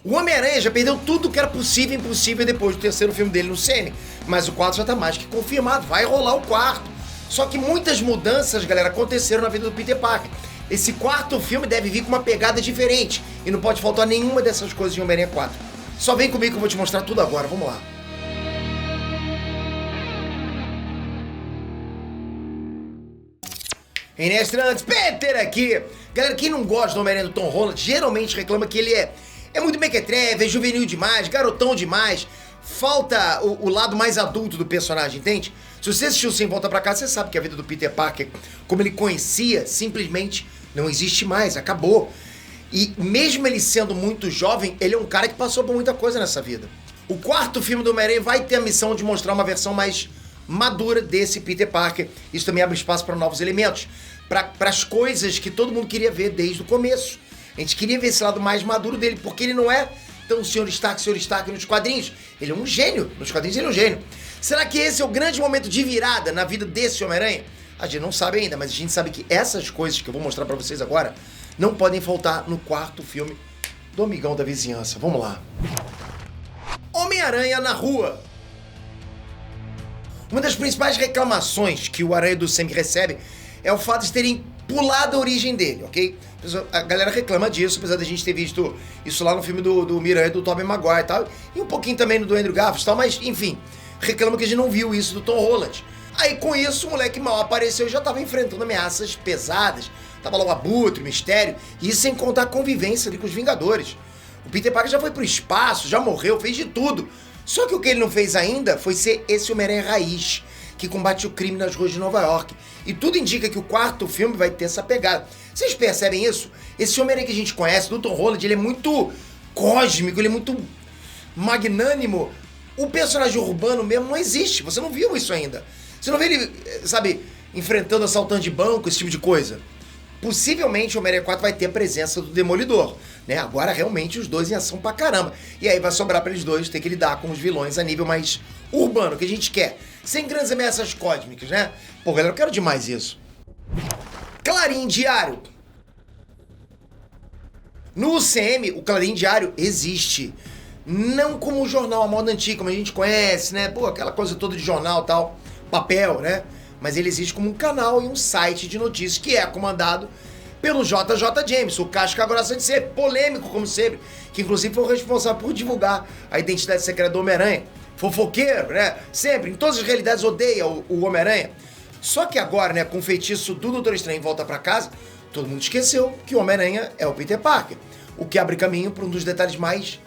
O Homem-Aranha já perdeu tudo que era possível e impossível depois do terceiro filme dele no CM, mas o quarto já tá mais que confirmado, vai rolar o quarto. Só que muitas mudanças, galera, aconteceram na vida do Peter Parker. Esse quarto filme deve vir com uma pegada diferente e não pode faltar nenhuma dessas coisas de Homem-Aranha 4. Só vem comigo que eu vou te mostrar tudo agora, vamos lá. Inestrantes, Peter aqui! Galera, quem não gosta do Homem-Aranha do Tom Holland geralmente reclama que ele é muito mequetrefe, é juvenil demais, garotão demais. Falta o lado mais adulto do personagem, entende? Se você assistiu Sem Volta Pra Casa, você sabe que a vida do Peter Parker, como ele conhecia, simplesmente não existe mais, acabou. E mesmo ele sendo muito jovem, ele é um cara que passou por muita coisa nessa vida. O quarto filme do Homem-Aranha vai ter a missão de mostrar uma versão mais madura desse Peter Parker. Isso também abre espaço para novos elementos, para as coisas que todo mundo queria ver desde o começo. A gente queria ver esse lado mais maduro dele, porque ele não é tão Sr. Stark nos quadrinhos. Ele é um gênio, nos quadrinhos ele é um gênio. Será que esse é o grande momento de virada na vida desse Homem-Aranha? A gente não sabe ainda, mas a gente sabe que essas coisas que eu vou mostrar pra vocês agora não podem faltar no quarto filme do Amigão da Vizinhança. Vamos lá. Homem-Aranha na rua. Uma das principais reclamações que o Aranha do Sam recebe é o fato de terem pulado a origem dele, ok? A galera reclama disso, apesar da gente ter visto isso lá no filme do Miranha, do Tobey Maguire e tal, e um pouquinho também no do Andrew Garfield e tal, mas enfim, reclama que a gente não viu isso do Tom Holland. Aí com isso, o moleque mal apareceu e já tava enfrentando ameaças pesadas, tava lá o Abutre, o Mistério, e isso sem contar a convivência ali com os Vingadores. O Peter Parker já foi pro espaço, já morreu, fez de tudo. Só que o que ele não fez ainda foi ser esse Homem-Aranha raiz, que combate o crime nas ruas de Nova York. E tudo indica que o quarto filme vai ter essa pegada. Vocês percebem isso? Esse Homem-Aranha que a gente conhece, do Tom Holland, ele é muito cósmico, ele é muito magnânimo. O personagem urbano mesmo não existe, você não viu isso ainda. Você não vê ele, sabe, enfrentando assaltante de banco, esse tipo de coisa. Possivelmente o Homem-Aranha 4 vai ter a presença do Demolidor, né? Agora realmente os dois em ação pra caramba. E aí vai sobrar pra eles dois ter que lidar com os vilões a nível mais urbano, que a gente quer. Sem grandes ameaças cósmicas, né? Pô, galera, eu quero demais isso. Clarim Diário. No UCM, o Clarim Diário existe. Não como o jornal à moda antiga, como a gente conhece, né? Pô, aquela coisa toda de jornal e tal, papel, né? Mas ele existe como um canal e um site de notícias que é comandado pelo JJ Jameson, o casca grossa de ser, polêmico como sempre, que inclusive foi o responsável por divulgar a identidade secreta do Homem-Aranha. Fofoqueiro, né? Sempre, em todas as realidades, odeia o Homem-Aranha. Só que agora, né, com o feitiço do Doutor Estranho em Volta Pra Casa, todo mundo esqueceu que o Homem-Aranha é o Peter Parker. O que abre caminho para um dos detalhes mais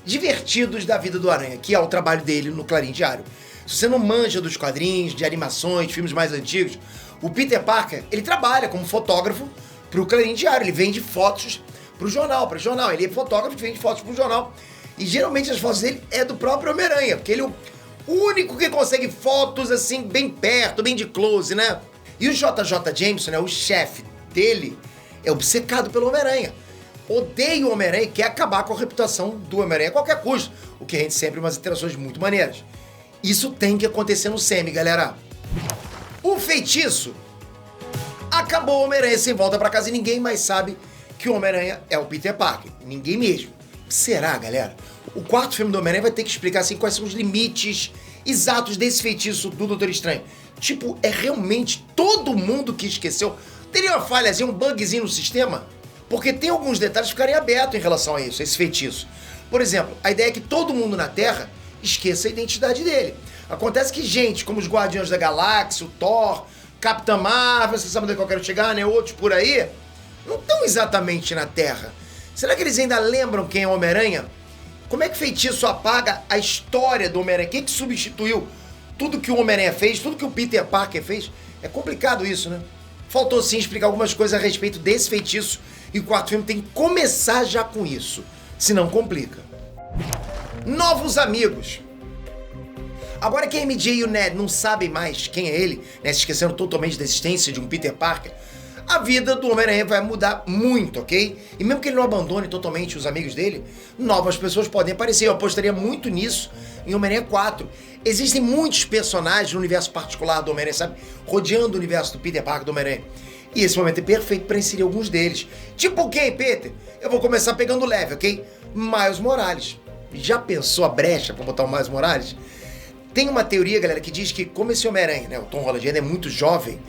divertidos da vida do Aranha, que é o trabalho dele no Clarim Diário. Se você não manja dos quadrinhos, de animações, de filmes mais antigos, o Peter Parker, ele trabalha como fotógrafo pro Clarim Diário, ele vende fotos pro jornal, ele é fotógrafo que vende fotos pro jornal. E geralmente as fotos dele é do próprio Homem-Aranha, porque ele é o único que consegue fotos assim, bem perto, bem de close, né? E o JJ Jameson, né, o chefe dele, é obcecado pelo Homem-Aranha. Odeia o Homem-Aranha e quer acabar com a reputação do Homem-Aranha a qualquer custo, o que rende sempre umas interações muito maneiras. Isso tem que acontecer no CM, galera. O feitiço. Acabou o Homem-Aranha sem volta pra casa e ninguém mais sabe que o Homem-Aranha é o Peter Parker. Ninguém mesmo. Será, galera? O quarto filme do Homem-Aranha vai ter que explicar assim quais são os limites exatos desse feitiço do Doutor Estranho. Tipo, é realmente todo mundo que esqueceu? Teria uma falhazinha, um bugzinho no sistema? Porque tem alguns detalhes que ficarem abertos em relação a isso, a esse feitiço. Por exemplo, a ideia é que todo mundo na Terra esqueça a identidade dele. Acontece que gente como os Guardiões da Galáxia, o Thor, Capitã Marvel, você sabe onde eu quero chegar, né? Outros por aí, não estão exatamente na Terra. Será que eles ainda lembram quem é o Homem-Aranha? Como é que feitiço apaga a história do Homem-Aranha? Quem que substituiu tudo que o Homem-Aranha fez, tudo que o Peter Parker fez? É complicado isso, né? Faltou sim explicar algumas coisas a respeito desse feitiço e o quarto filme tem que começar já com isso, senão complica. Novos amigos. Agora que a MJ e o Ned não sabem mais quem é ele, né, se esquecendo totalmente da existência de um Peter Parker, a vida do Homem-Aranha vai mudar muito, ok? E mesmo que ele não abandone totalmente os amigos dele, novas pessoas podem aparecer. Eu apostaria muito nisso em Homem-Aranha 4. Existem muitos personagens no universo particular do Homem-Aranha, sabe? Rodeando o universo do Peter Parker do Homem-Aranha. E esse momento é perfeito para inserir alguns deles. Tipo quem, Peter? Eu vou começar pegando leve, ok? Miles Morales. Já pensou a brecha pra botar o Miles Morales? Tem uma teoria, galera, que diz que como esse Homem-Aranha, né, o Tom Holland ainda é muito jovem,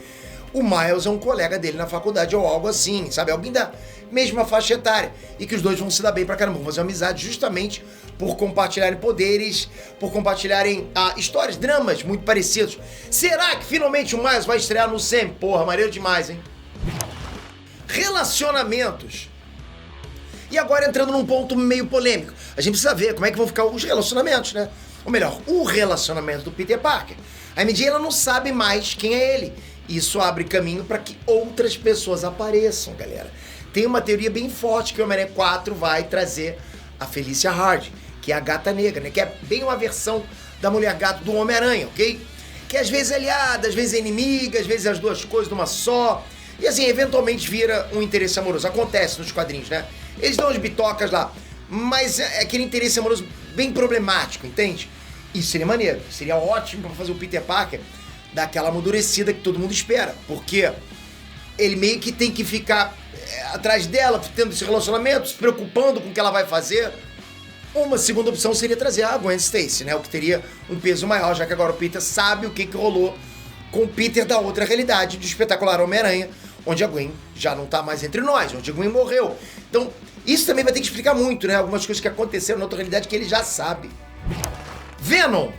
o Miles é um colega dele na faculdade ou algo assim, sabe? Alguém da mesma faixa etária. E que os dois vão se dar bem pra caramba, vão fazer uma amizade justamente por compartilharem poderes, por compartilharem histórias, dramas muito parecidos. Será que finalmente o Miles vai estrear no SEM? Porra, maneiro demais, hein? Relacionamentos. E agora entrando num ponto meio polêmico. A gente precisa ver como é que vão ficar os relacionamentos, né? Ou melhor, o relacionamento do Peter Parker. A MJ ela não sabe mais quem é ele. Isso abre caminho para que outras pessoas apareçam, galera. Tem uma teoria bem forte que o Homem-Aranha 4 vai trazer a Felicia Hardy, que é a Gata Negra, né? Que é bem uma versão da Mulher Gato do Homem-Aranha, ok? Que às vezes é aliada, às vezes é inimiga, às vezes é as duas coisas numa só. E assim, eventualmente vira um interesse amoroso. Acontece nos quadrinhos, né? Eles dão as bitocas lá, mas é aquele interesse amoroso bem problemático, entende? Isso seria maneiro, seria ótimo pra fazer o Peter Parker daquela amadurecida que todo mundo espera, porque ele meio que tem que ficar atrás dela, tendo esse relacionamento, se preocupando com o que ela vai fazer. Uma segunda opção seria trazer a Gwen Stacy, né? O que teria um peso maior, já que agora o Peter sabe o que rolou com o Peter da outra realidade, do espetacular Homem-Aranha, onde a Gwen já não tá mais entre nós, onde a Gwen morreu. Então, isso também vai ter que explicar muito, né? Algumas coisas que aconteceram na outra realidade que ele já sabe. Venom!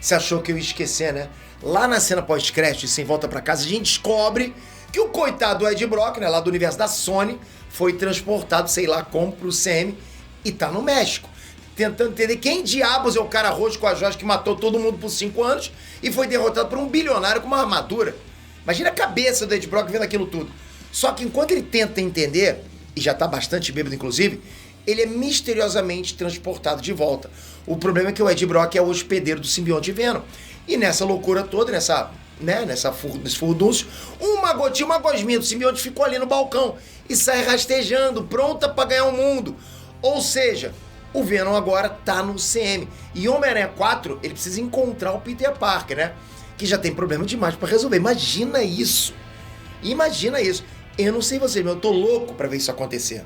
Você achou que eu ia esquecer, né? Lá na cena pós-crédito, Sem Volta Pra Casa, a gente descobre que o coitado Ed Brock, né, lá do universo da Sony, foi transportado, sei lá como, pro CM e tá no México. Tentando entender quem diabos é o cara roxo com a joia que matou todo mundo por 5 anos e foi derrotado por um bilionário com uma armadura. Imagina a cabeça do Ed Brock vendo aquilo tudo. Só que enquanto ele tenta entender, e já tá bastante bêbado inclusive, ele é misteriosamente transportado de volta. O problema é que o Ed Brock é o hospedeiro do simbionte Venom. E nessa loucura toda, nesse furdúncio, uma gotinha, uma gosminha do simbionte ficou ali no balcão e sai rastejando, pronta pra ganhar o mundo. Ou seja, o Venom agora tá no CM. E Homem-Aranha 4, ele precisa encontrar o Peter Parker, né? Que já tem problema demais pra resolver. Imagina isso. Imagina isso. Eu não sei você, mas eu tô louco pra ver isso acontecer.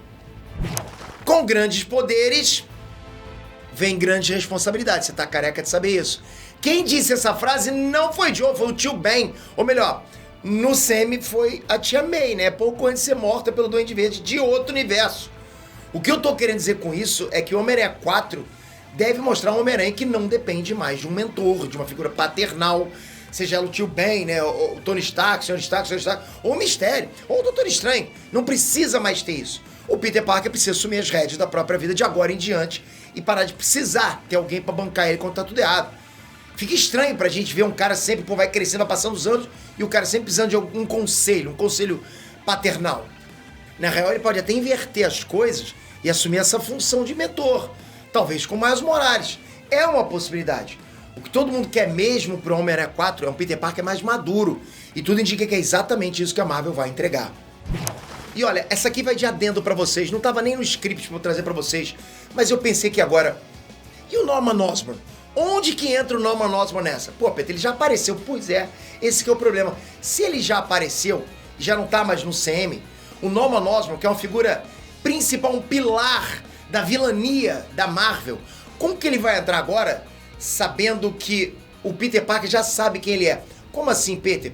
Com grandes poderes, vem grandes responsabilidades. Você tá careca de saber isso. Quem disse essa frase não foi Joe, foi o tio Ben. Ou melhor, no semi foi a tia May, né? Pouco antes de ser morta pelo Duende Verde de outro universo. O que eu tô querendo dizer com isso é que o Homem-Aranha 4 deve mostrar um Homem-Aranha que não depende mais de um mentor, de uma figura paternal, seja ela o tio Ben, né? O Tony Stark, o Sr. Stark, ou o Mistério, ou o Doutor Estranho. Não precisa mais ter isso. O Peter Parker precisa assumir as rédeas da própria vida de agora em diante e parar de precisar ter alguém pra bancar ele quando tá tudo errado. Fica estranho pra gente ver um cara sempre, vai crescendo, vai passando os anos e o cara sempre precisando de um conselho paternal. Na real, ele pode até inverter as coisas e assumir essa função de mentor, talvez com Miles Morales. É uma possibilidade. O que todo mundo quer mesmo pro Homem-Aranha 4 é um Peter Parker mais maduro e tudo indica que é exatamente isso que a Marvel vai entregar. E olha, essa aqui vai de adendo pra vocês, não tava nem no script pra eu trazer pra vocês, mas eu pensei que agora... E o Norman Osborn? Onde que entra o Norman Osborn nessa? Pô, Peter, ele já apareceu. Pois é, esse que é o problema. Se ele já apareceu e já não tá mais no CM, o Norman Osborn, que é uma figura principal, um pilar da vilania da Marvel, como que ele vai entrar agora sabendo que o Peter Parker já sabe quem ele é? Como assim, Peter?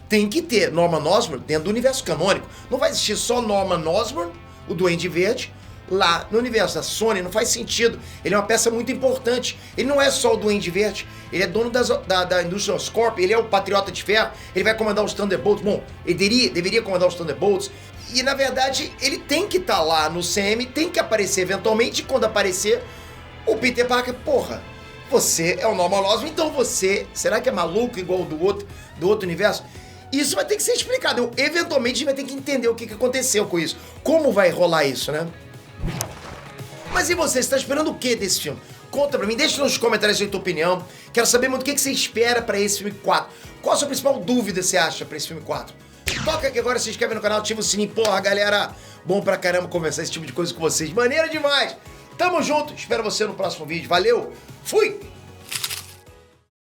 Tem que ter Norman Osborn dentro do universo canônico. Não vai existir só Norman Osborn, o Duende Verde, lá no universo da Sony. Não faz sentido. Ele é uma peça muito importante. Ele não é só o Duende Verde. Ele é dono da Industrial Corp. Ele é o Patriota de Ferro. Ele vai comandar os Thunderbolts. Bom, ele deveria comandar os Thunderbolts. E, na verdade, ele tem que estar lá no CM, tem que aparecer eventualmente. E quando aparecer, o Peter Parker, porra, você é o Norman Osborn, então você, será que é maluco igual do outro universo? Isso vai ter que ser explicado. Eventualmente a gente vai ter que entender o que aconteceu com isso. Como vai rolar isso, né? Mas e você está esperando o que desse filme? Conta pra mim, deixa nos comentários a tua opinião. Quero saber muito o que você espera pra esse filme 4. Qual a sua principal dúvida você acha pra esse filme 4? Toca aqui agora, se inscreve no canal, ativa o sininho. Porra, galera, bom pra caramba conversar esse tipo de coisa com vocês. Maneiro demais! Tamo junto, espero você no próximo vídeo. Valeu, fui!